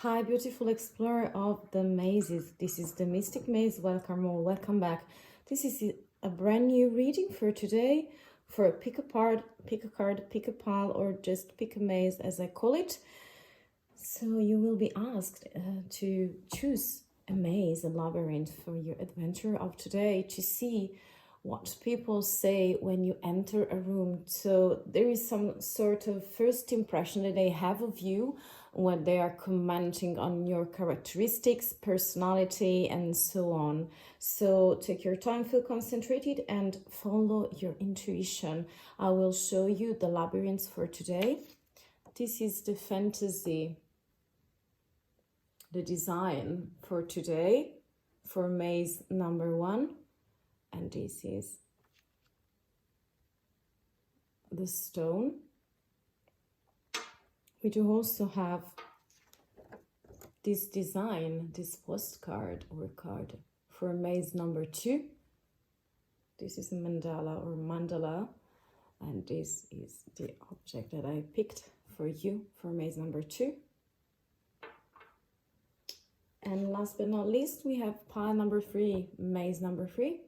Hi, beautiful explorer of the mazes. This is the Mystic Maze. Welcome or welcome back. This is a brand new reading for today for pick a part, pick a card, pick a pile, or just pick a maze as I call it. So you will be asked to choose a maze, a labyrinth for your adventure of today to see what people say when you enter a room. So there is some sort of first impression that they have of you when they are commenting on your characteristics, personality, and so on. So take your time, feel concentrated, and follow your intuition. I will show you the labyrinths for today. This is the fantasy, the design for today for maze number 1. And this is the stone. We do also have this design, this postcard or card for maze number 2. This is a mandala, and this is the object that I picked for you for maze number 2. And last but not least, we have pile number 3, maze number 3.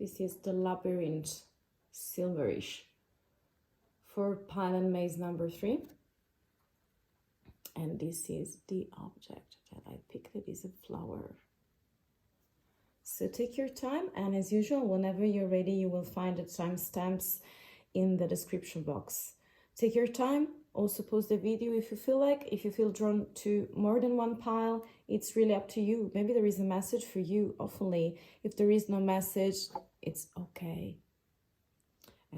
This is the labyrinth, silverish, for pile and maze number 3. And this is the object that I picked. It is a flower. So take your time, and as usual, whenever you're ready, you will find the timestamps in the description box. Take your time. Also pause the video if you feel like. If you feel drawn to more than one pile, it's really up to you. Maybe there is a message for you. Hopefully, if there is no message, it's okay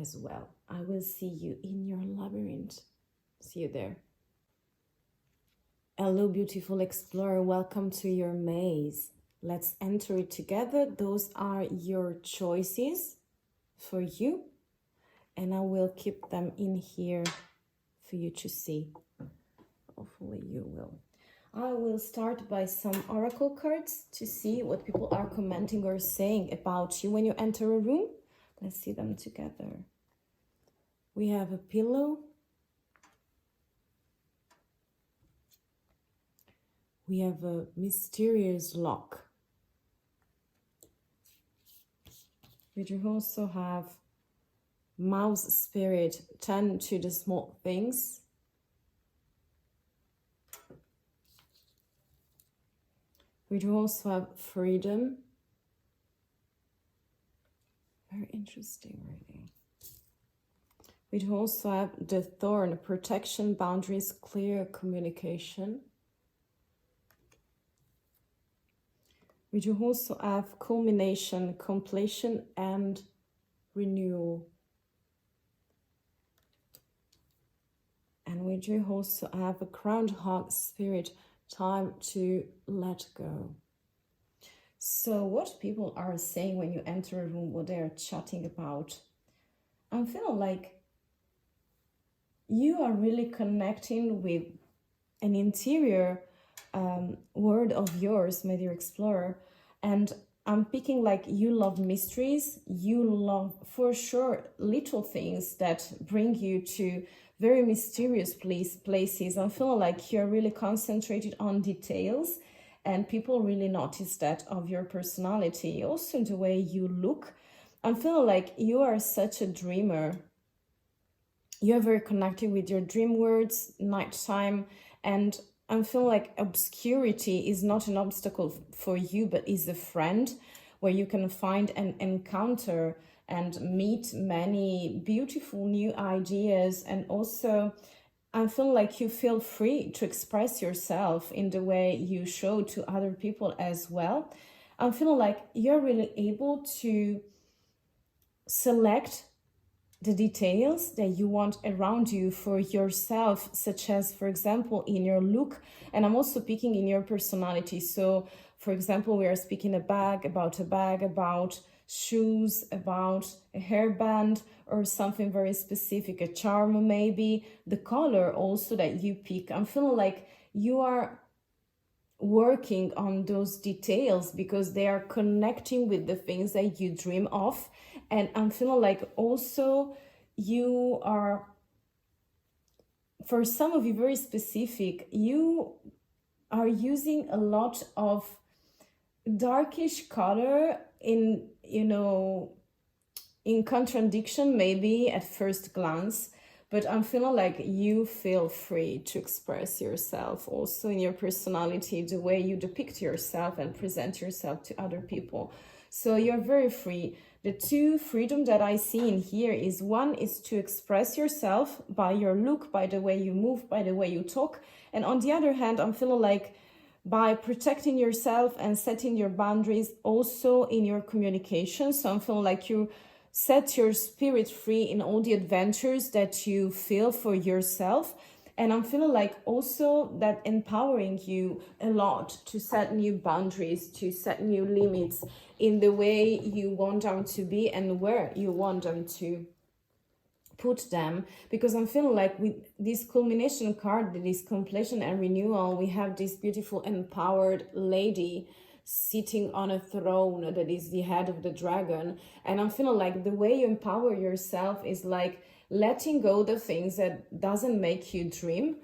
as well. I will see you in your labyrinth. See you there. Hello, beautiful explorer. Welcome to your maze. Let's enter it together. Those are your choices for you, and I will keep them in here for you to see. Hopefully you will. I will start by some oracle cards to see what people are commenting or saying about you when you enter a room. Let's see them together. We have a pillow. We have a mysterious lock. We do also have mouse spirit, tend to the small things. We do also have freedom. Very interesting reading. We do also have the thorn, protection, boundaries, clear communication. We do also have culmination, completion, and renewal. And we do also have a groundhog spirit, time to let go. So what people are saying when you enter a room, what they are chatting about, I'm feeling like you are really connecting with an interior word of yours, my dear explorer. And I'm picking like you love mysteries, you love for sure little things that bring you to very mysterious places. I'm feeling like you're really concentrated on details, and people really notice that of your personality, also the way you look. I'm feeling like you are such a dreamer. You're very connected with your dream words, nighttime, and I'm feeling like obscurity is not an obstacle for you, but is a friend where you can find and encounter and meet many beautiful new ideas. And also, I feel like you feel free to express yourself in the way you show to other people as well. I'm feeling like you're really able to select the details that you want around you for yourself, such as, for example, in your look. And I'm also picking in your personality. So, for example, we are speaking about shoes, about a hairband, or something very specific, a charm maybe, the color also that you pick. I'm feeling like you are working on those details because they are connecting with the things that you dream of. And I'm feeling like also you are, for some of you, very specific. are using a lot of darkish color in, you know, in contradiction maybe at first glance, but I'm feeling like you feel free to express yourself also in your personality, the way you depict yourself and present yourself to other people. So you're very free. The two freedom that I see in here is, one is to express yourself by your look, by the way you move, by the way you talk. And on the other hand, I'm feeling like by protecting yourself and setting your boundaries also in your communication. So I'm feeling like you set your spirit free in all the adventures that you feel for yourself. And I'm feeling like also that empowering you a lot to set new boundaries, to set new limits in the way you want them to be and where you want them to put them. Because I'm feeling like with this culmination card, this completion and renewal, we have this beautiful empowered lady sitting on a throne that is the head of the dragon. And I'm feeling like the way you empower yourself is like letting go the things that doesn't make you dream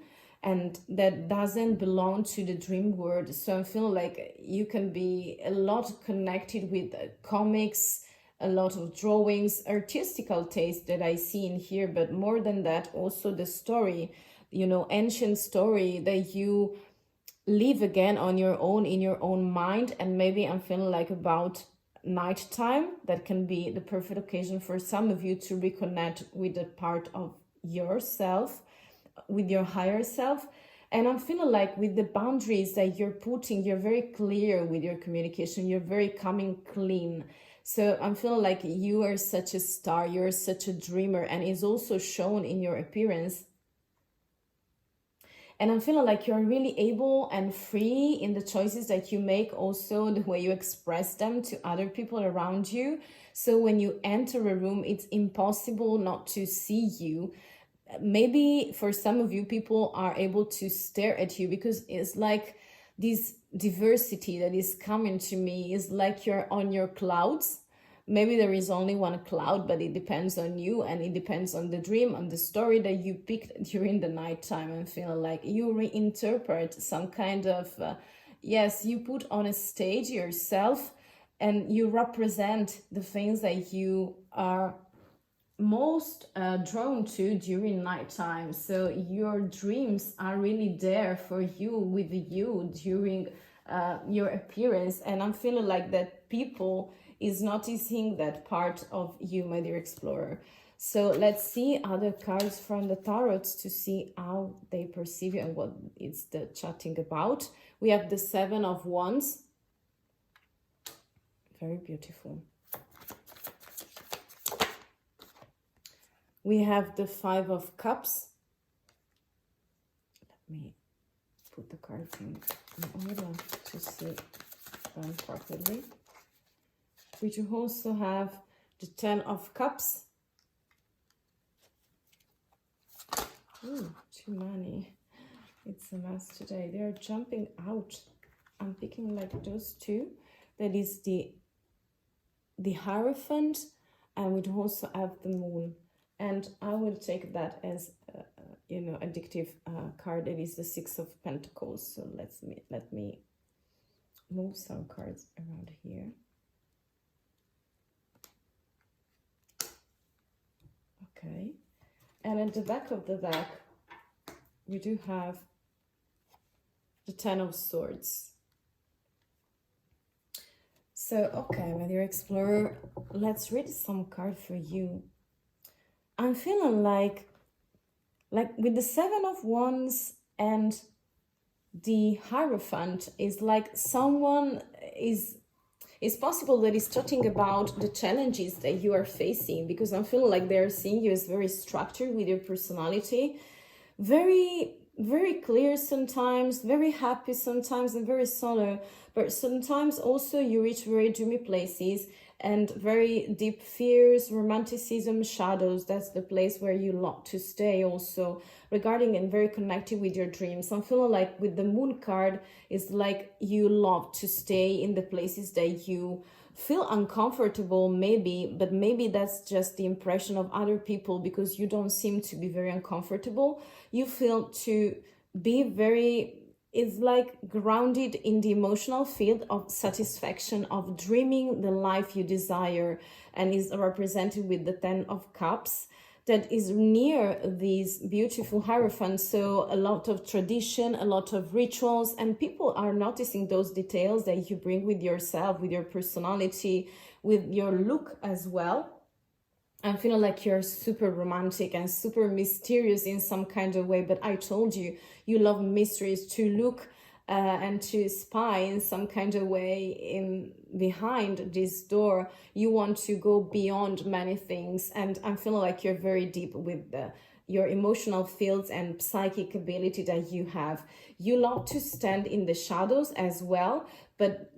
and that doesn't belong to the dream world. So I feel like you can be a lot connected with comics, a lot of drawings, artistical taste that I see in here, but more than that, also the story, you know, ancient story that you live again on your own, in your own mind. And maybe I'm feeling like about nighttime, that can be the perfect occasion for some of you to reconnect with a part of yourself, with your higher self. And I'm feeling like with the boundaries that you're putting, you're very clear with your communication, you're very coming clean. So I'm feeling like you are such a star, you're such a dreamer, and it's also shown in your appearance. And I'm feeling like you're really able and free in the choices that you make, also the way you express them to other people around you. So when you enter a room, it's impossible not to see you. Maybe for some of you, people are able to stare at you because it's like this diversity that is coming to me is like you're on your clouds. Maybe there is only one cloud, but it depends on you and it depends on the dream, on the story that you picked during the nighttime, and feel like you reinterpret some kind of, yes, you put on a stage yourself and you represent the things that you are most drawn to during nighttime. So your dreams are really there for you, with you during your appearance. And I'm feeling like that people is noticing that part of you, my dear explorer. So let's see other cards from the tarot to see how they perceive you and what it's the chatting about. We have the Seven of Wands. Very beautiful. We have the Five of Cups. Let me put the cards in order to see them properly. We do also have the Ten of Cups. Ooh, too many. It's a mess today. They're jumping out. I'm picking like those two. That is the Hierophant, and we do also have the Moon. And I will take that as you know, addictive card. It is the Six of Pentacles. So let me move some cards around here. Okay, and at the back of the deck, we do have the Ten of Swords. So, okay, my dear explorer, let's read some card for you. I'm feeling like with the Seven of Wands and the Hierophant is like someone is, it's possible that is talking about the challenges that you are facing, because I'm feeling like they're seeing you as very structured with your personality, very, very clear sometimes, very happy sometimes, and very solar. But sometimes also you reach very dreamy places and very deep fears, romanticism, shadows. That's the place where you love to stay also, regarding and very connected with your dreams. I'm feeling like with the Moon card, it's like you love to stay in the places that you feel uncomfortable maybe, but maybe that's just the impression of other people, because you don't seem to be very uncomfortable. You feel to be very is like grounded in the emotional field of satisfaction, of dreaming the life you desire, and is represented with the 10 of Cups that is near these beautiful Hierophants. So a lot of tradition, a lot of rituals, and people are noticing those details that you bring with yourself, with your personality, with your look as well. I'm feeling like you're super romantic and super mysterious in some kind of way, but I told you, you love mysteries, to look and to spy in some kind of way in behind this door. You want to go beyond many things, and I'm feeling like you're very deep with your emotional fields and psychic ability that you have. You love to stand in the shadows as well, but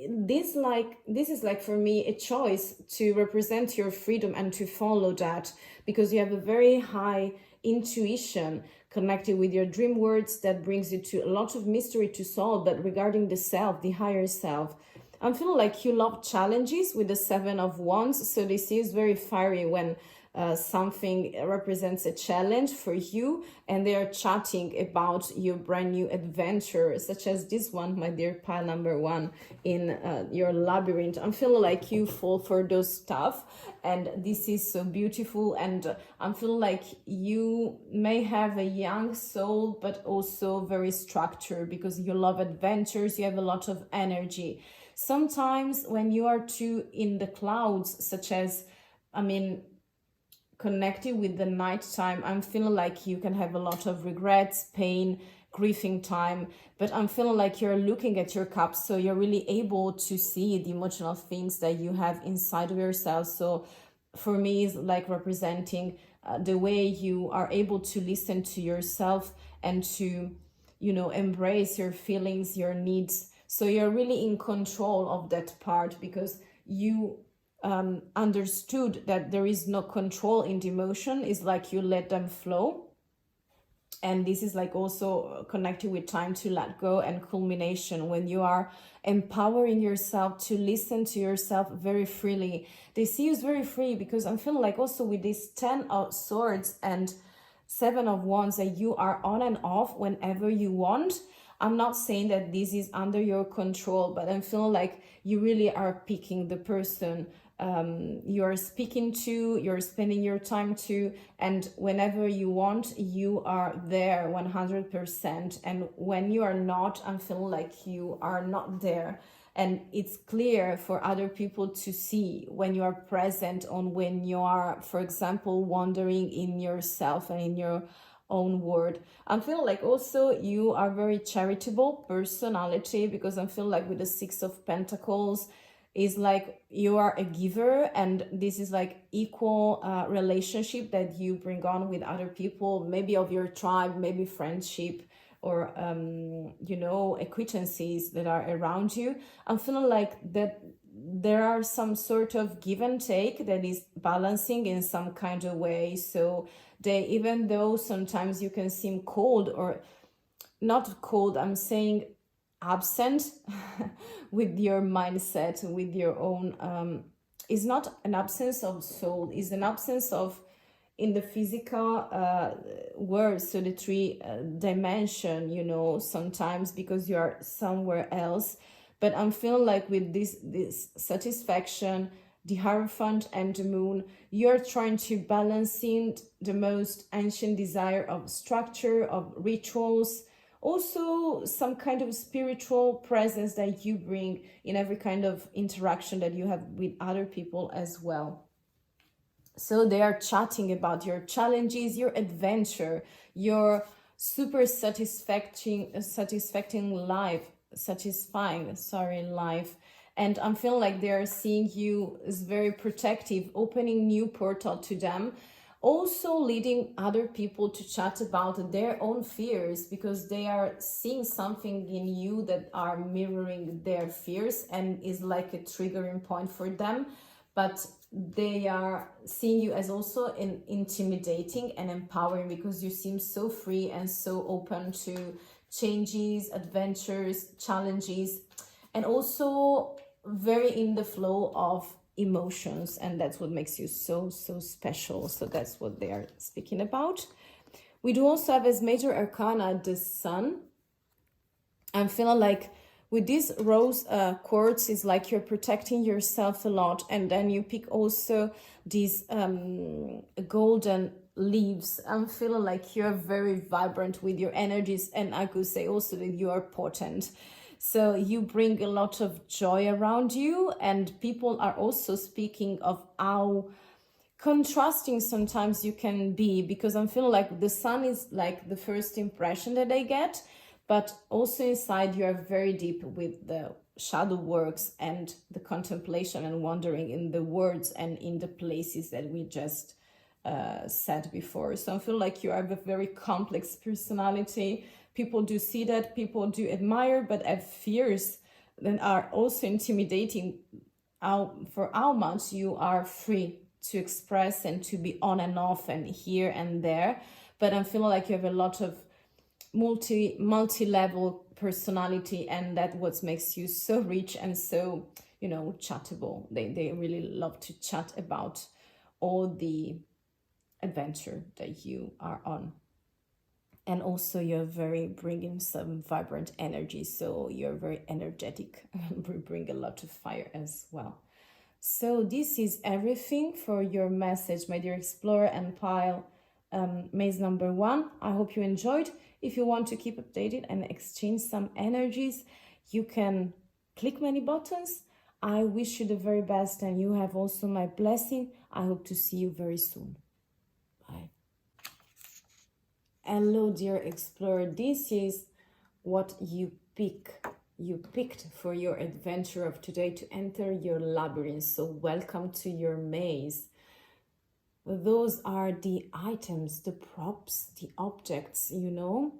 this is like for me a choice to represent your freedom and to follow that, because you have a very high intuition connected with your dream words that brings you to a lot of mystery to solve. But regarding the self, the higher self, I'm feeling like you love challenges with the 7 of Wands. So this is very fiery when something represents a challenge for you, and they are chatting about your brand new adventure, such as this one, my dear pile number 1, in your labyrinth. I'm feeling like you fall for those stuff, and this is so beautiful. And I'm feeling like you may have a young soul, but also very structured, because you love adventures, you have a lot of energy. Sometimes when you are too in the clouds, such as, connected with the nighttime, I'm feeling like you can have a lot of regrets, pain, grieving time, but I'm feeling like you're looking at your cups, so you're really able to see the emotional things that you have inside of yourself. So for me, it's like representing the way you are able to listen to yourself and to, embrace your feelings, your needs. So you're really in control of that part, because you understood that there is no control in the emotion. It's like you let them flow. And this is like also connected with time to let go and culmination, when you are empowering yourself to listen to yourself very freely. They see you as very free, because I'm feeling like also with this 10 of Swords and 7 of Wands that you are on and off whenever you want. I'm not saying that this is under your control, but I'm feeling like you really are picking the person you're speaking to, you're spending your time to, and whenever you want, you are there 100%. And when you are not, I'm feeling like you are not there. And it's clear for other people to see when you are present, on when you are, for example, wandering in yourself and in your own word. I'm feeling like also you are very charitable personality, because I'm feeling like with the 6 of Pentacles is like you are a giver, and this is like equal relationship that you bring on with other people, maybe of your tribe, maybe friendship, or acquaintances that are around you. I'm feeling like that there are some sort of give and take that is balancing in some kind of way. So they, even though sometimes you can seem cold, or not cold, I'm saying absent with your mindset, with your own is not an absence of soul, is an absence of in the physical world. So the 3 dimension, sometimes because you are somewhere else. But I'm feeling like with this satisfaction, the Hierophant and the Moon, you're trying to balance in the most ancient desire of structure, of rituals, also some kind of spiritual presence that you bring in every kind of interaction that you have with other people as well. So they are chatting about your challenges, your adventure, your super satisfying life. And I'm feeling like they're seeing you as very protective, opening new portal to them. Also leading other people to chat about their own fears, because they are seeing something in you that are mirroring their fears and is like a triggering point for them. But they are seeing you as also intimidating and empowering, because you seem so free and so open to changes, adventures, challenges, and also very in the flow of emotions. And that's what makes you so special. So that's what they are speaking about. We do also have as major arcana the Sun. I'm feeling like with this rose quartz is like you're protecting yourself a lot, and then you pick also these golden leaves. I'm feeling like you're very vibrant with your energies, and I could say also that you are potent. So you bring a lot of joy around you, and people are also speaking of how contrasting sometimes you can be, because I'm feeling like the sun is like the first impression that I get, but also inside you are very deep with the shadow works and the contemplation and wandering in the words and in the places that we just said before. So I feel like you have a very complex personality. People do see that, people do admire, but have fears that are also intimidating for how much you are free to express and to be on and off and here and there. But I'm feeling like you have a lot of multi-level personality, and that what makes you so rich and so, you know, chattable. They really love to chat about all the adventure that you are on. And also you're very bringing some vibrant energy, so you're very energetic. We bring a lot of fire as well. So this is everything for your message, my dear explorer and pile maze number 1. I hope you enjoyed. If you want to keep updated and exchange some energies, you can click many buttons. I wish you the very best, and you have also my blessing. I hope to see you very soon. Bye. Hello, dear explorer. This is what you picked for your adventure of today, to enter your labyrinth. So welcome to your maze. Those are the items, the props, the objects, you know,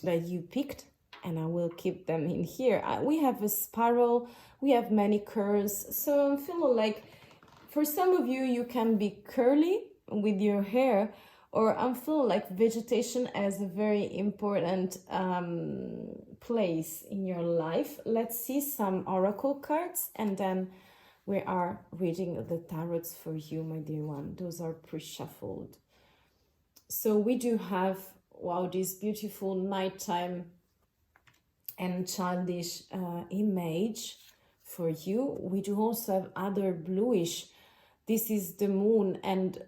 that you picked, and I will keep them in here. We have a spiral, we have many curls. So I'm feeling like for some of you, you can be curly with your hair, or I'm feeling like vegetation as a very important place in your life. Let's see some oracle cards, and then we are reading the tarots for you, my dear one. Those are pre-shuffled. So we do have, wow, this beautiful nighttime and childish image for you. We do also have other bluish. This is the moon, and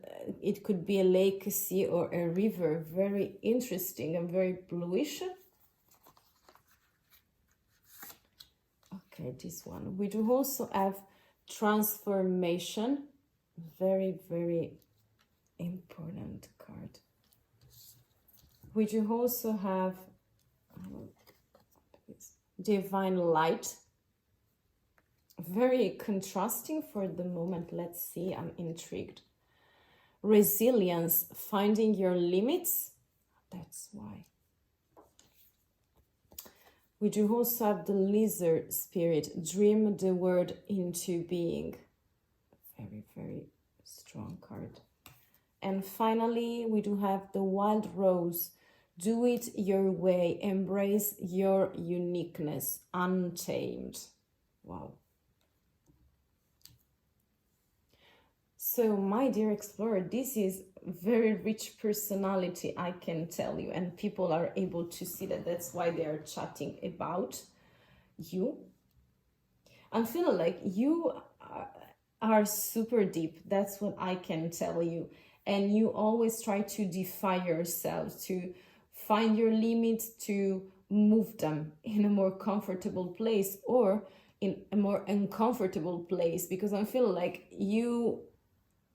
it could be a lake, a sea, or a river. Very interesting and very bluish. Okay, this one. We do also have transformation. Very, very important card. We do also have divine light. Very contrasting for the moment. Let's see, I'm intrigued. Resilience, finding your limits. That's why. We do also have the lizard spirit, dream the word into being. Very, very strong card. And finally, we do have the wild rose, do it your way, embrace your uniqueness, untamed. Wow. So my dear explorer, this is very rich personality, I can tell you, and people are able to see that. That's why they are chatting about you. I'm feeling like you are super deep. That's what I can tell you. And you always try to defy yourself, to find your limits, to move them in a more comfortable place or in a more uncomfortable place, because I feel like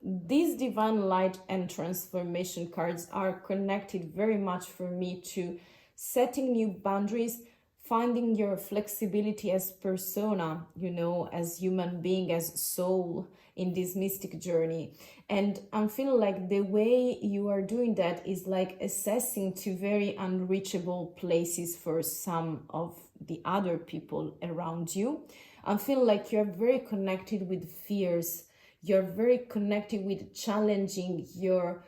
these divine light and transformation cards are connected very much for me to setting new boundaries, finding your flexibility as persona, you know, as human being, as soul in this mystic journey. And I'm feeling like the way you are doing that is like assessing to very unreachable places for some of the other people around you. I'm feeling like you're very connected with fears. You're very connected with challenging your,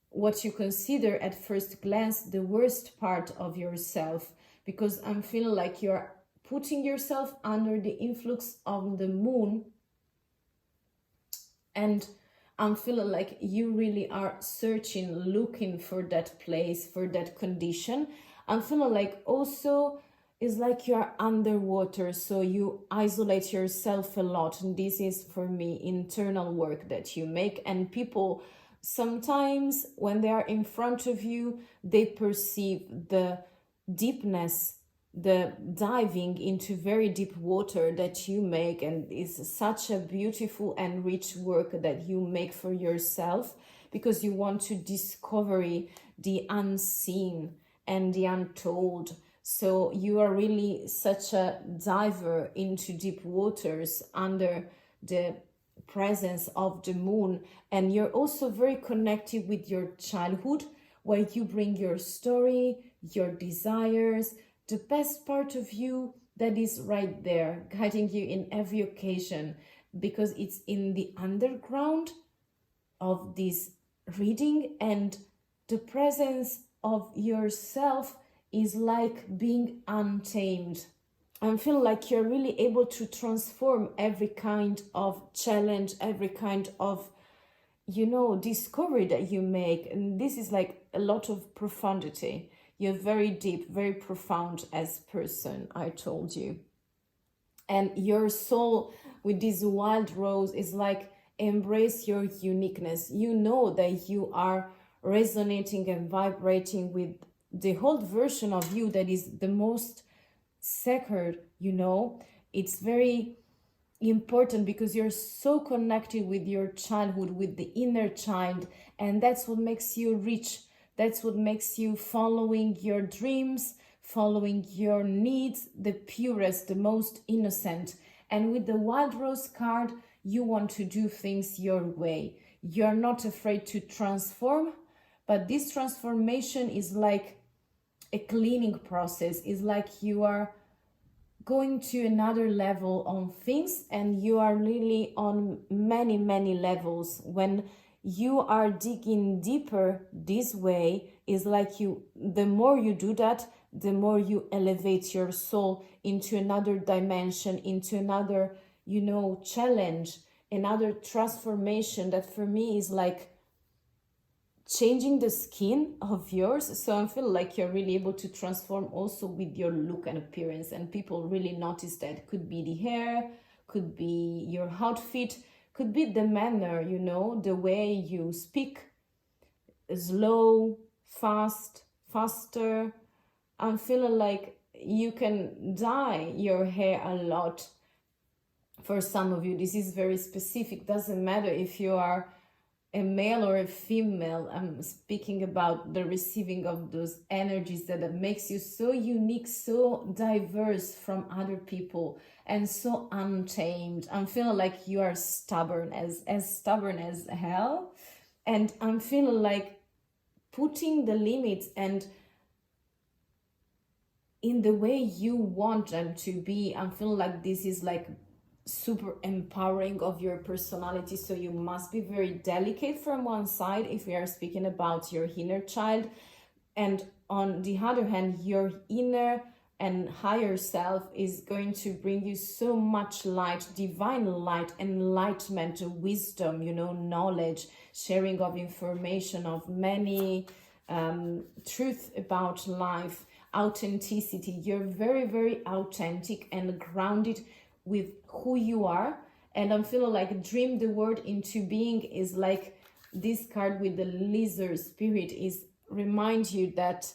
what you consider at first glance, the worst part of yourself, because I'm feeling like you're putting yourself under the influx of the moon, and I'm feeling like you really are searching, looking for that place, for that condition. I'm feeling like also it's like you are underwater, so you isolate yourself a lot. And this is, for me, internal work that you make. And people sometimes, when they are in front of you, they perceive the deepness, the diving into very deep water that you make. And it's such a beautiful and rich work that you make for yourself, because you want to discover the unseen and the untold. So you are really such a diver into deep waters under the presence of the moon. And you're also very connected with your childhood, where you bring your story, your desires, the best part of you that is right there, guiding you in every occasion, because it's in the underground of this reading. And the presence of yourself is like being untamed. I feel like you're really able to transform every kind of challenge, every kind of, discovery that you make. And this is like a lot of profundity. You're very deep, very profound as person, I told you. And your soul with this wild rose is like, embrace your uniqueness. You know that you are resonating and vibrating with the whole version of you that is the most sacred. It's very important, because you're so connected with your childhood, with the inner child, and that's what makes you rich. That's what makes you following your dreams, following your needs, the purest, the most innocent. And with the wild rose card, you want to do things your way. You're not afraid to transform, but this transformation is like a cleaning process. Is like you are going to another level on things, and you are really on many, many levels. When you are digging deeper this way, is like the more you do that, the more you elevate your soul into another dimension, into another, challenge, another transformation that for me is like changing the skin of yours. So I feel like you're really able to transform also with your look and appearance, and people really notice that. Could be the hair, could be your outfit, could be the manner, the way you speak, slow, fast, faster. I'm feeling like you can dye your hair a lot. For some of you, this is very specific. Doesn't matter if you are a male or a female. I'm speaking about the receiving of those energies that makes you so unique, so diverse from other people, and so untamed. I'm feeling like you are stubborn, as stubborn as hell. And I'm feeling like putting the limits and in the way you want them to be. I'm feeling like this is like super empowering of your personality. So you must be very delicate from one side if we are speaking about your inner child, and on the other hand, your inner and higher self is going to bring you so much light, divine light, enlightenment, wisdom, knowledge, sharing of information, of many truth about life, authenticity. You're very, very authentic and grounded with who you are. And I'm feeling like dream the word into being is like this card with the lizard spirit is remind you that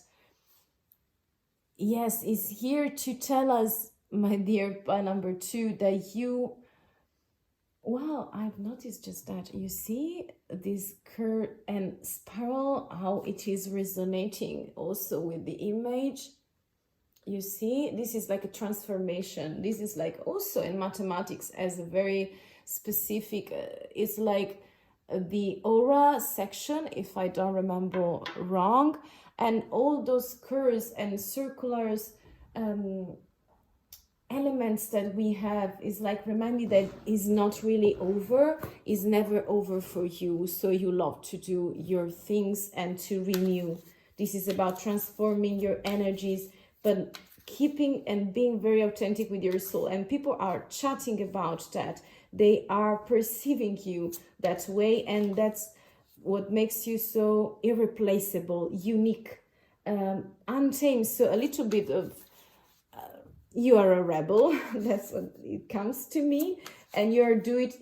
yes, is here to tell us, my dear by number 2, that you, wow, I've noticed just that. You see this curve and spiral, how it is resonating also with the image. You see, this is like a transformation. This is like also in mathematics as a very specific, it's like the aura section, if I don't remember wrong. And all those curves and circulars elements that we have is like, remind me that is not really over, is never over for you. So you love to do your things and to renew. This is about transforming your energies, but keeping and being very authentic with your soul. And people are chatting about that. They are perceiving you that way, and that's what makes you so irreplaceable, unique, untamed. So a little bit of you are a rebel. That's what it comes to me. And you're doing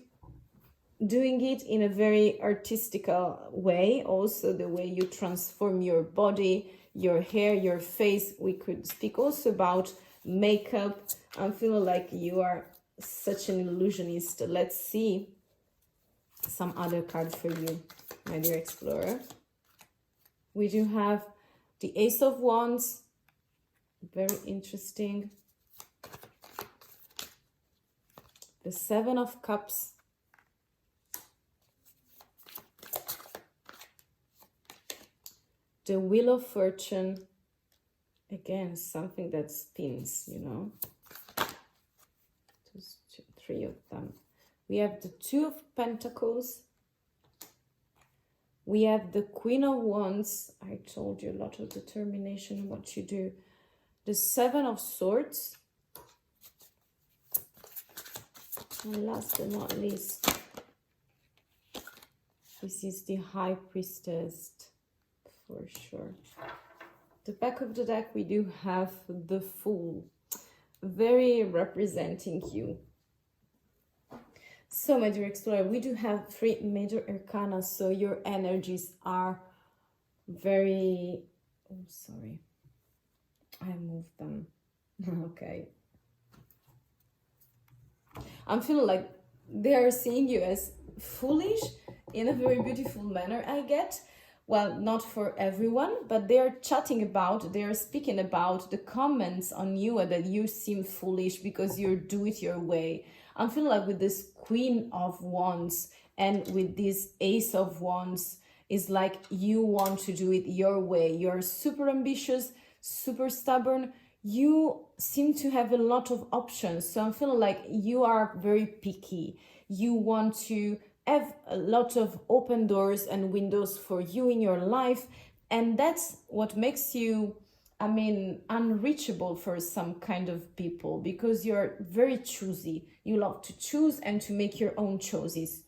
it in a very artistical way. Also, the way you transform your body, your hair, your face. We could speak also about makeup. I'm feeling like you are such an illusionist. Let's see some other cards for you, my dear explorer. We do have the Ace of Wands. Very interesting. The Seven of Cups. The Wheel of Fortune. Again, something that spins, you know. Three of them. We have the Two of Pentacles. We have the Queen of Wands. I told you, a lot of determination in what you do. The Seven of Swords. And last but not least, this is the High Priestess, for sure. The back of the deck, we do have the Fool, very representing you. So, my dear explorer, we do have 3 major arcana, so your energies are very... Oh, sorry. I moved them. Okay. I'm feeling like they are seeing you as foolish in a very beautiful manner, I get. Well, not for everyone, but they are chatting about, they are speaking about the comments on you that you seem foolish because you do it your way. I'm feeling like with this Queen of Wands and with this Ace of Wands, is like you want to do it your way. You're super ambitious, super stubborn. You seem to have a lot of options. So I'm feeling like you are very picky. You want to have a lot of open doors and windows for you in your life. And that's what makes you, I mean, unreachable for some kind of people, because you're very choosy. You love to choose and to make your own choices.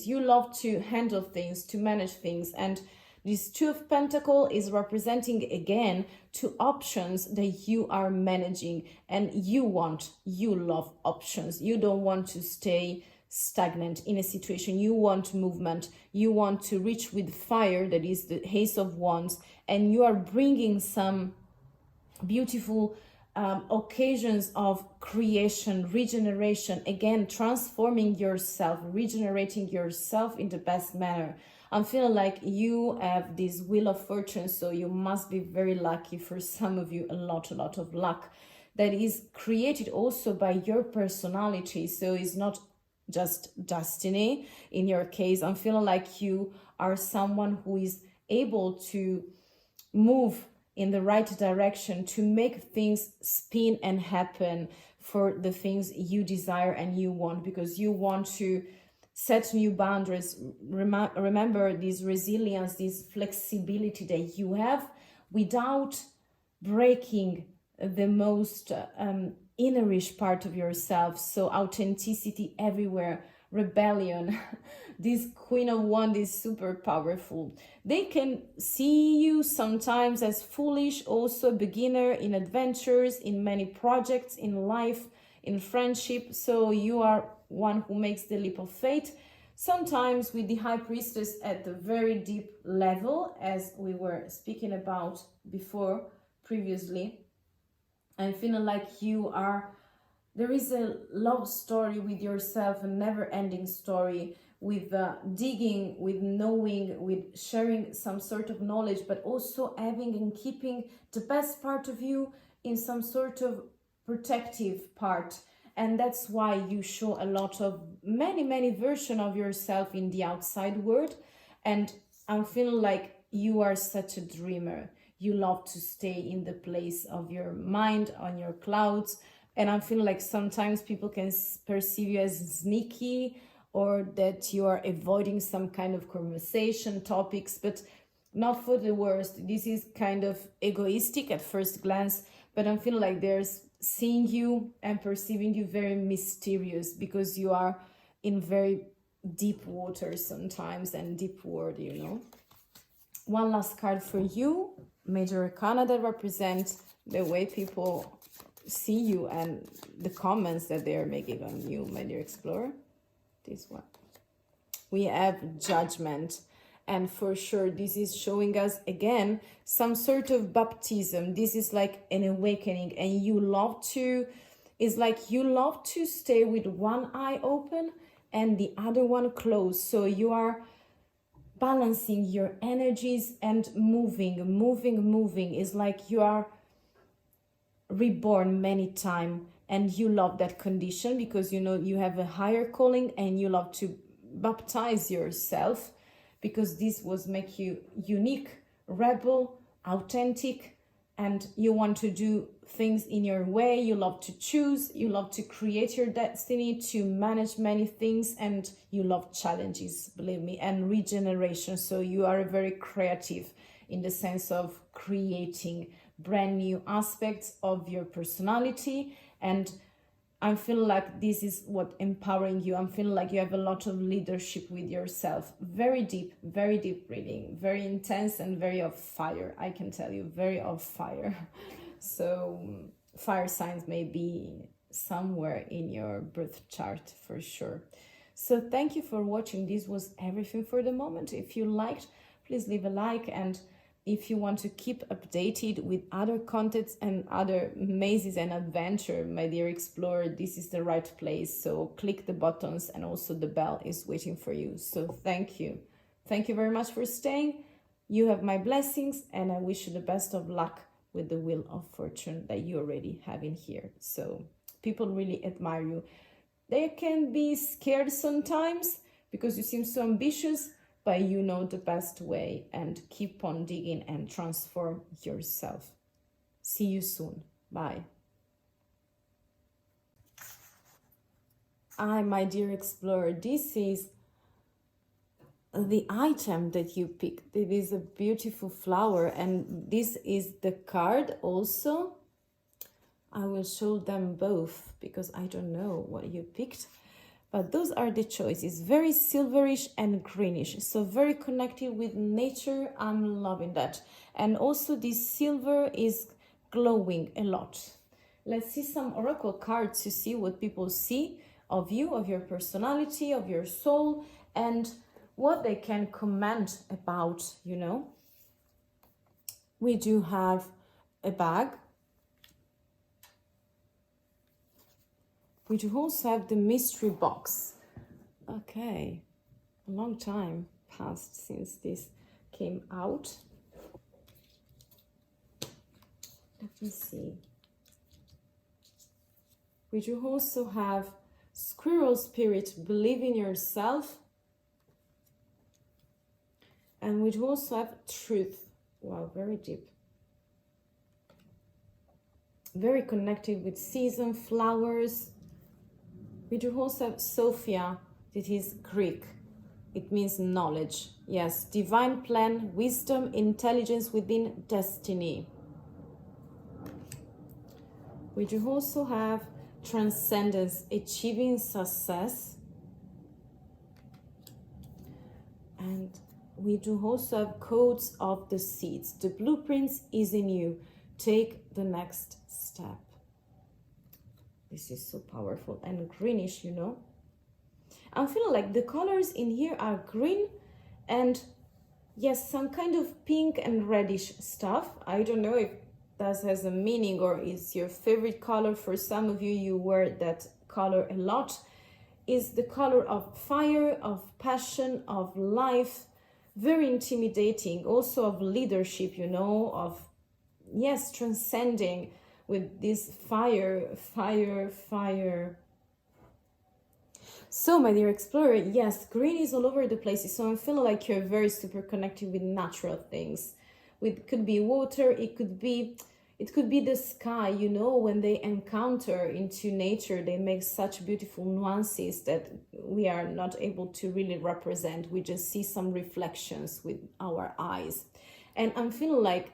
You love to handle things, to manage things. And this Two of Pentacles is representing, again, 2 options that you are managing. And you love options. You don't want to stay stagnant in a situation. You want movement. You want to reach with fire, that is the Ace of Wands. And you are bringing some beautiful occasions of creation, regeneration, again, transforming yourself, regenerating yourself in the best manner. I'm feeling like you have this Wheel of Fortune, so you must be very lucky. For some of you, a lot of luck that is created also by your personality. So it's not just destiny. In your case, I'm feeling like you are someone who is able to move in the right direction, to make things spin and happen for the things you desire and you want, because you want to set new boundaries. Remember this resilience, this flexibility that you have without breaking the most innerish part of yourself. So authenticity everywhere, rebellion. This Queen of Wands is super powerful. They can see you sometimes as foolish, also a beginner in adventures, in many projects, in life, in friendship. So you are one who makes the leap of faith. Sometimes with the High Priestess at the very deep level, as we were speaking about before, previously. I'm feeling like there is a love story with yourself, a never-ending story, with digging, with knowing, with sharing some sort of knowledge, but also having and keeping the best part of you in some sort of protective part. And that's why you show a lot of many versions of yourself in the outside world. And I'm feeling like you are such a dreamer. You love to stay in the place of your mind, on your clouds. And I feel like sometimes people can perceive you as sneaky, or that you are avoiding some kind of conversation topics, but not for the worst. This is kind of egoistic at first glance, but I feel like there's seeing you and perceiving you very mysterious, because you are in very deep water sometimes, and deep word, you know. One last card for you, Major Arcana, that represents the way people see you and the comments that they are making on you, my dear explorer. This one. We have Judgment. And for sure, this is showing us again some sort of baptism. This is like an awakening, and you love to, it's like you love to stay with one eye open and the other one closed. So you are balancing your energies and moving. It's like you are reborn many times, and you love that condition because you know you have a higher calling, and you love to baptize yourself because this was make you unique, rebel, authentic, and you want to do things in your way. You love to choose, you love to create your destiny, to manage many things, and you love challenges, believe me, and regeneration. So you are very creative in the sense of creating brand new aspects of your personality. And I'm feeling like this is what empowering you. I'm feeling like you have a lot of leadership with yourself. Very deep reading, very intense and very of fire. I can tell you, very of fire. So fire signs may be somewhere in your birth chart for sure. So thank you for watching. This was everything for the moment. If you liked, please leave a like, and if you want to keep updated with other contents and other mazes and adventure, my dear explorer, this is the right place. So click the buttons, and also the bell is waiting for you. So thank you. Thank you very much for staying. You have my blessings, and I wish you the best of luck with the Wheel of Fortune that you already have in here. So people really admire you. They can be scared sometimes because you seem so ambitious, but you know the best way, and keep on digging and transform yourself. See you soon. Bye. My dear explorer, this is the item that you picked. It is a beautiful flower, and this is the card also. I will show them both because I don't know what you picked. But those are the choices, very silverish and greenish, so very connected with nature. I'm loving that. And also this silver is glowing a lot. Let's see some oracle cards to see what people see of you, of your personality, of your soul, and what they can comment about, you know. We do have a bag. We do also have the mystery box. Okay, a long time passed since this came out. Let me see. We do also have Squirrel Spirit, believe in yourself. And we do also have Truth. Wow, very deep. Very connected with season, flowers. We do also have Sophia, that is Greek. It means knowledge. Yes, divine plan, wisdom, intelligence within destiny. We do also have transcendence, achieving success. And we do also have codes of the seeds. The blueprints is in you. Take the next step. This is so powerful and greenish, you know. I'm feeling like the colors in here are green and yes, some kind of pink and reddish stuff. I don't know if that has a meaning or is your favorite color. For some of you, you wear that color a lot. Is the color of fire, of passion, of life. Very intimidating, also of leadership, you know, of, yes, transcending with this fire. So my dear explorer, yes, green is all over the place. So I'm feeling like you're very super connected with natural things. It could be water, it could be the sky, you know. When they encounter into nature, they make such beautiful nuances that we are not able to really represent. We just see some reflections with our eyes. And I'm feeling like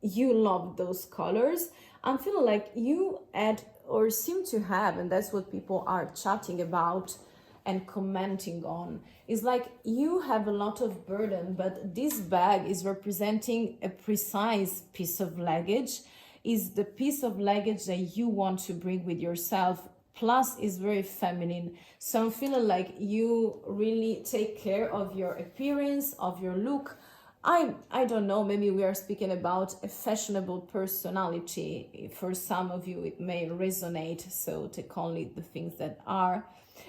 you love those colors. I'm feeling like you add or seem to have, and that's what people are chatting about and commenting on, is like you have a lot of burden, but this bag is representing a precise piece of luggage. is the piece of luggage that you want to bring with yourself. Plus is very feminine. So I'm feeling like you really take care of your appearance, of your look. I don't know, maybe we are speaking about a fashionable personality. For some of you, it may resonate, so take only the things that are.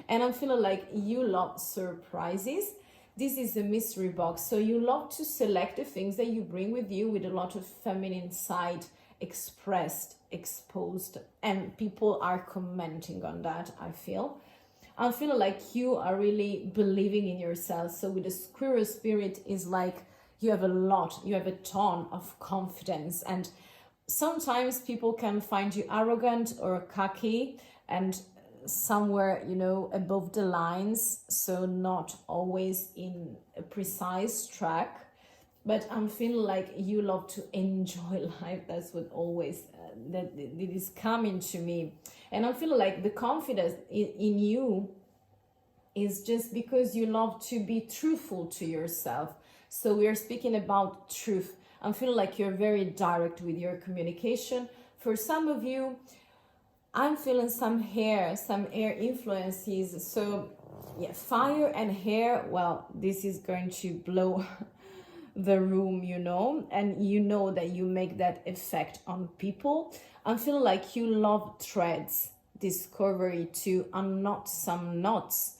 And I'm feeling like you love surprises. This is a mystery box, so you love to select the things that you bring with you with a lot of feminine side expressed, exposed, and people are commenting on that, I feel. I'm feeling like you are really believing in yourself. So with the squirrel spirit is like you have a ton of confidence, and sometimes people can find you arrogant or cocky and somewhere, above the lines, so not always in a precise track. But I'm feeling like you love to enjoy life. That's what always that it is coming to me. And I'm feeling like the confidence in you is just because you love to be truthful to yourself. So we are speaking about truth. I'm feeling like you're very direct with your communication. For some of you, I'm feeling some air influences. So yeah, fire and hair, well, this is going to blow the room, and you know that you make that effect on people. I'm feeling like you love threads, discovery, to unknot some knots,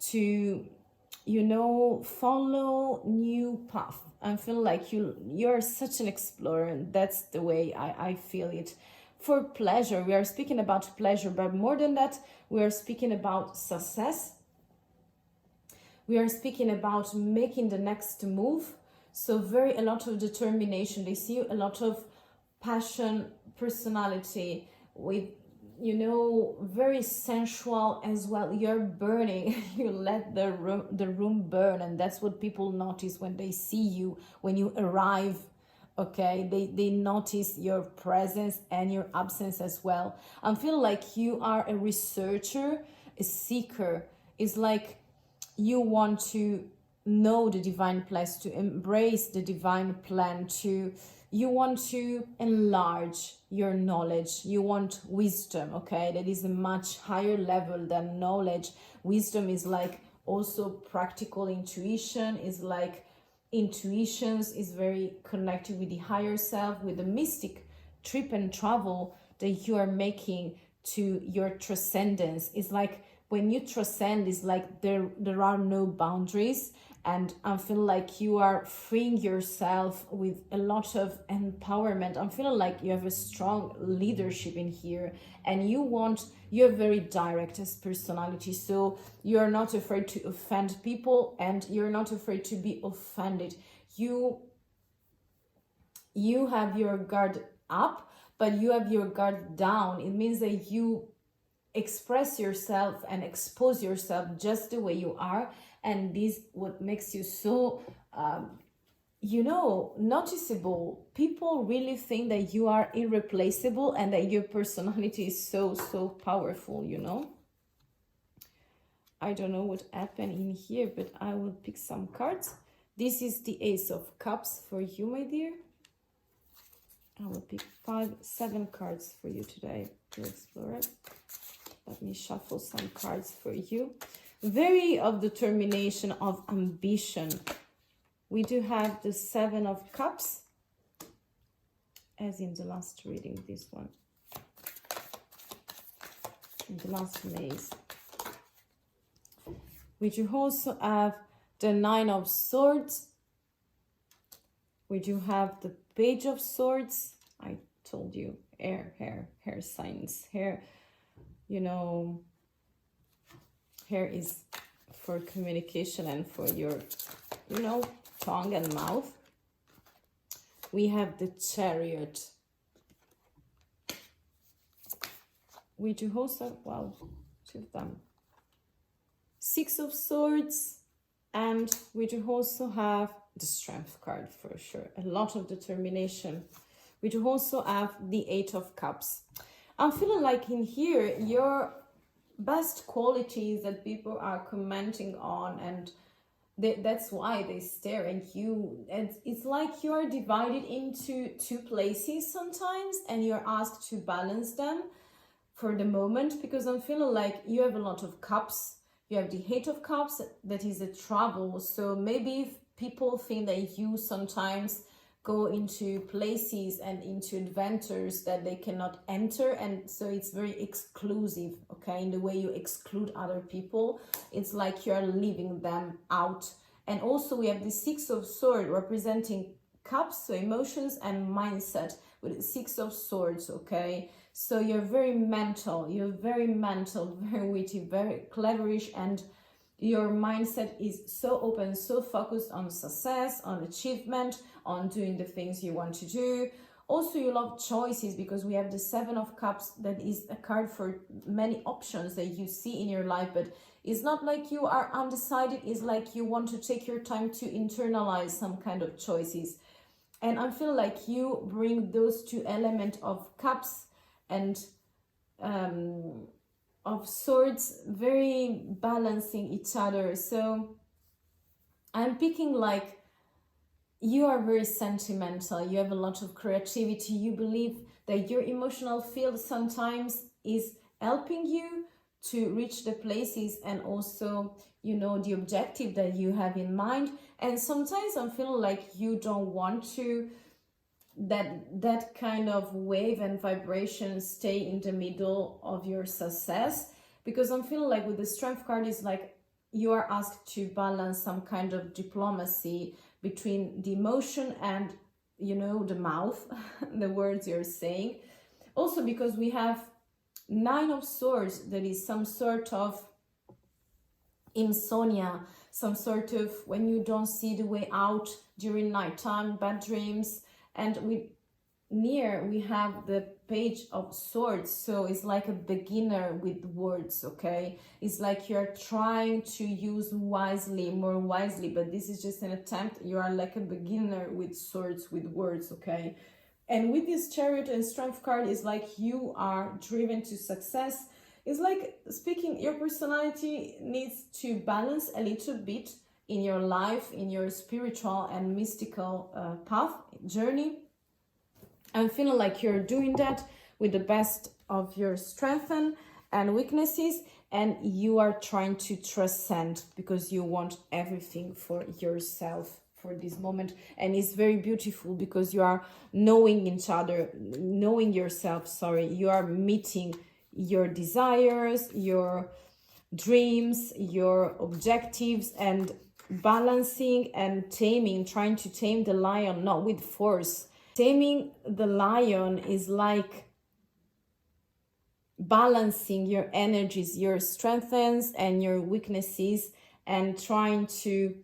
to follow new path. I feel like you're such an explorer, and that's the way I feel it. For pleasure, we are speaking about pleasure, but more than that, we are speaking about success. We are speaking about making the next move. So a lot of determination. They see a lot of passion, personality, with very sensual as well. You're burning. You let the room burn, and that's what people notice when they see you, when you arrive. Okay, they notice your presence and your absence as well. I'm feeling like you are a researcher, a seeker. It's like you want to know the divine place, to embrace the divine plan, you want to enlarge your knowledge. You want wisdom, okay? That is a much higher level than knowledge. Wisdom is like also practical intuition, is like intuitions, is very connected with the higher self, with the mystic trip and travel that you are making to your transcendence. It's like when you transcend, it's like there are no boundaries. And I feel like you are freeing yourself with a lot of empowerment. I'm feeling like you have a strong leadership in here, and you're very direct as personality. So you're not afraid to offend people, and you're not afraid to be offended. You have your guard up, but you have your guard down. It means that you express yourself and expose yourself just the way you are, and this what makes you so noticeable. People really think that you are irreplaceable and that your personality is so powerful. I don't know what happened in here, but I will pick some cards. This is the Ace of Cups for you, my dear. I will pick 7 cards for you today to explore it. Let me shuffle some cards for you. Very of determination, of ambition. We do have the 7 of Cups, as in the last reading, this one. In the last maze. We do also have the 9 of Swords. We do have the Page of Swords. I told you, air signs, hair. Hair is for communication and for your, tongue and mouth. We have the Chariot. We do also, 2 of them. 6 of Swords, and we do also have the Strength card for sure. A lot of determination. We do also have the 8 of Cups. I'm feeling like in here, your best qualities that people are commenting on and that's why they stare at you, and it's like you are divided into two places sometimes, and you're asked to balance them for the moment, because I'm feeling like you have a lot of cups. You have the Eight of Cups, that is a trouble. So maybe if people think that you sometimes go into places and into adventures that they cannot enter, and so it's very exclusive, okay, in the way you exclude other people. It's like you're leaving them out. And also we have the Six of Swords representing cups, so emotions and mindset, with the Six of Swords, okay. So you're very mental, very witty, very cleverish, and your mindset is so open, so focused on success, on achievement, on doing the things you want to do. Also, you love choices, because we have the Seven of Cups, that is a card for many options that you see in your life, but it's not like you are undecided. It's like you want to take your time to internalize some kind of choices. And I feel like you bring those two elements of cups and of swords, very balancing each other. So I'm picking like you are very sentimental, you have a lot of creativity, you believe that your emotional field sometimes is helping you to reach the places and also, you know, the objective that you have in mind. And sometimes I'm feeling like you don't want to that kind of wave and vibration stay in the middle of your success, because I'm feeling like with the Strength card is like you are asked to balance some kind of diplomacy between the emotion and, you know, the mouth, the words you're saying. Also because we have Nine of Swords, that is some sort of insomnia, some sort of when you don't see the way out during nighttime, bad dreams. And we have the Page of Swords, so it's like a beginner with words, okay? It's like you're trying to use more wisely, but this is just an attempt. You are like a beginner with swords, with words, okay? And with this Chariot and Strength card, is like you are driven to success. It's like speaking, your personality needs to balance a little bit in your life, in your spiritual and mystical path, journey. I'm feeling like you're doing that with the best of your strengths and weaknesses, and you are trying to transcend because you want everything for yourself for this moment. And it's very beautiful because you are knowing each other, knowing yourself, you are meeting your desires, your dreams, your objectives, and balancing and taming, trying to tame the lion, not with force. Taming the lion is like balancing your energies, your strengths and your weaknesses, and trying to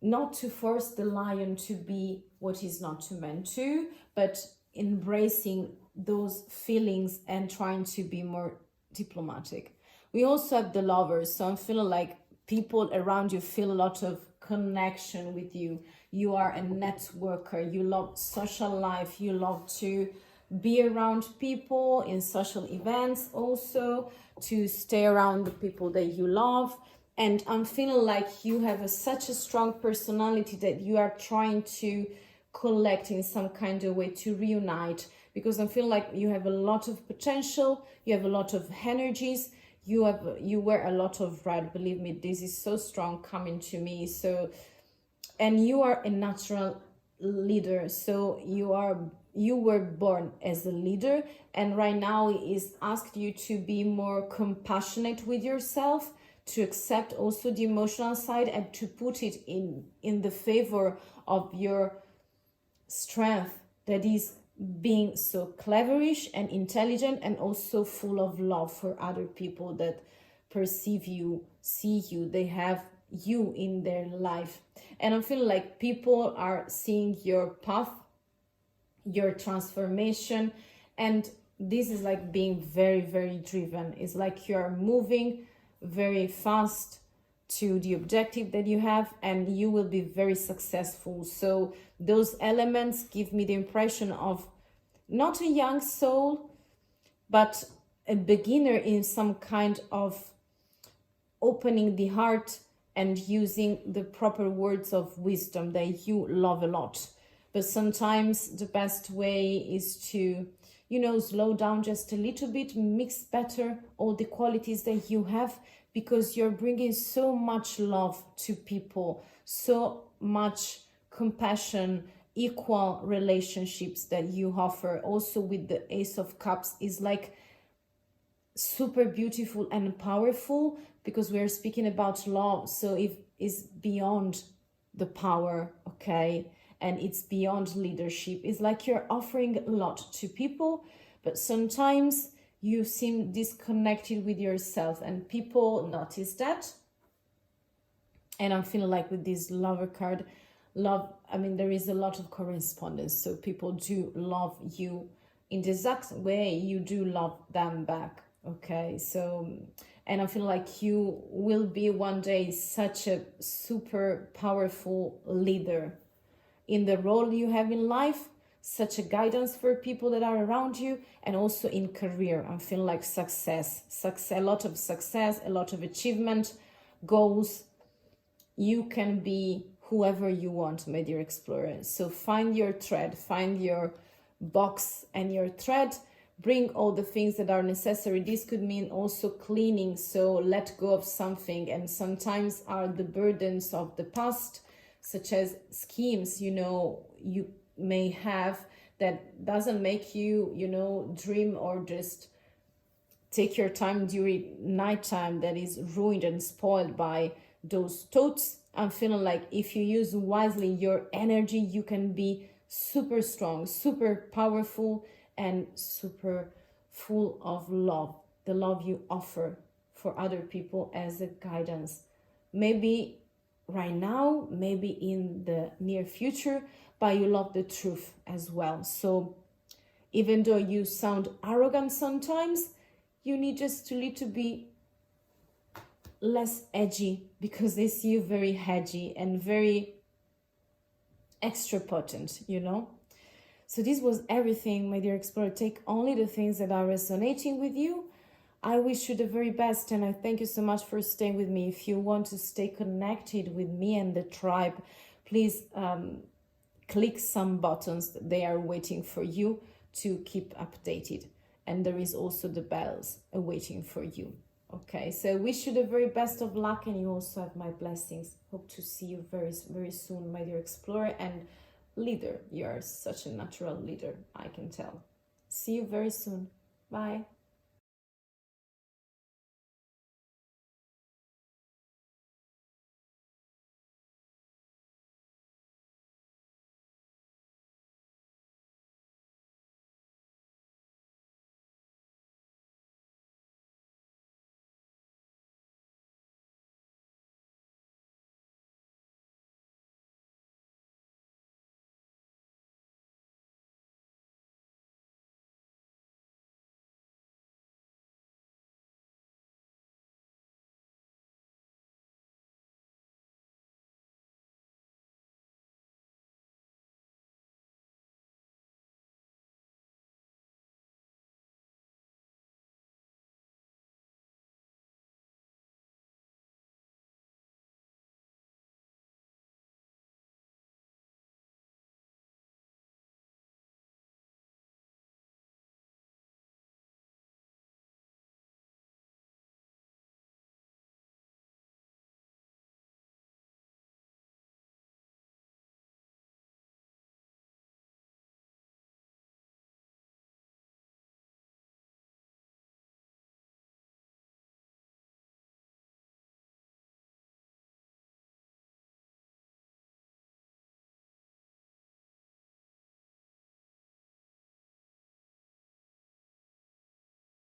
not to force the lion to be what he's not meant to, but embracing those feelings and trying to be more diplomatic. We also have the Lovers, so I'm feeling like people around you feel a lot of connection with you. You are a networker, you love social life, you love to be around people in social events, also to stay around the people that you love. And I'm feeling like you have such a strong personality that you are trying to collect in some kind of way to reunite, because I feel like you have a lot of potential, you have a lot of energies, you wear a lot of red. Believe me, this is so strong coming to me. So, and you are a natural leader, so you were born as a leader, and right now is asked you to be more compassionate with yourself, to accept also the emotional side and to put it in the favor of your strength, that is being so cleverish and intelligent and also full of love for other people that perceive you, see you, they have you in their life. And I feel like people are seeing your path, your transformation, and this is like being very, very driven. It's like you're moving very fast to the objective that you have, and you will be very successful. So those elements give me the impression of not a young soul, but a beginner in some kind of opening the heart and using the proper words of wisdom that you love a lot. But sometimes the best way is to, you know, slow down just a little bit, mix better all the qualities that you have, because you're bringing so much love to people, so much compassion, equal relationships that you offer. Also with the Ace of Cups is like super beautiful and powerful, because we're speaking about love, so it is beyond the power, okay, and it's beyond leadership. It's like you're offering a lot to people, but sometimes you seem disconnected with yourself, and people notice that. And I'm feeling like with this lover card, love, I mean, there is a lot of correspondence, so people do love you in the exact way you do love them back, okay? So, and I feel like you will be one day such a super powerful leader in the role you have in life, such a guidance for people that are around you, and also in career. I feel like success, a lot of success, a lot of achievement, goals. You can be whoever you want, my dear explorer. So find your thread, find your box and your thread. Bring all the things that are necessary. This could mean also cleaning, so let go of something. And sometimes are the burdens of the past, such as schemes, you know, you may have that doesn't make you, you know, dream or just take your time during nighttime, that is ruined and spoiled by those thoughts. I'm feeling like if you use wisely your energy, you can be super strong, super powerful, and super full of love. The love you offer for other people as a guidance. Maybe right now, maybe in the near future, but you love the truth as well. So even though you sound arrogant sometimes, you need just a little bit less edgy, because they see you very edgy and very extra potent, you know. So this was everything, my dear explorer. Take only the things that are resonating with you. I wish you the very best, and I thank you so much for staying with me. If you want to stay connected with me and the tribe, please click some buttons. They are waiting for you to keep updated, and there is also the bells awaiting for you. Okay, so wish you the very best of luck, and you also have my blessings. Hope to see you very, very soon, my dear explorer and leader. You are such a natural leader, I can tell. See you very soon. Bye.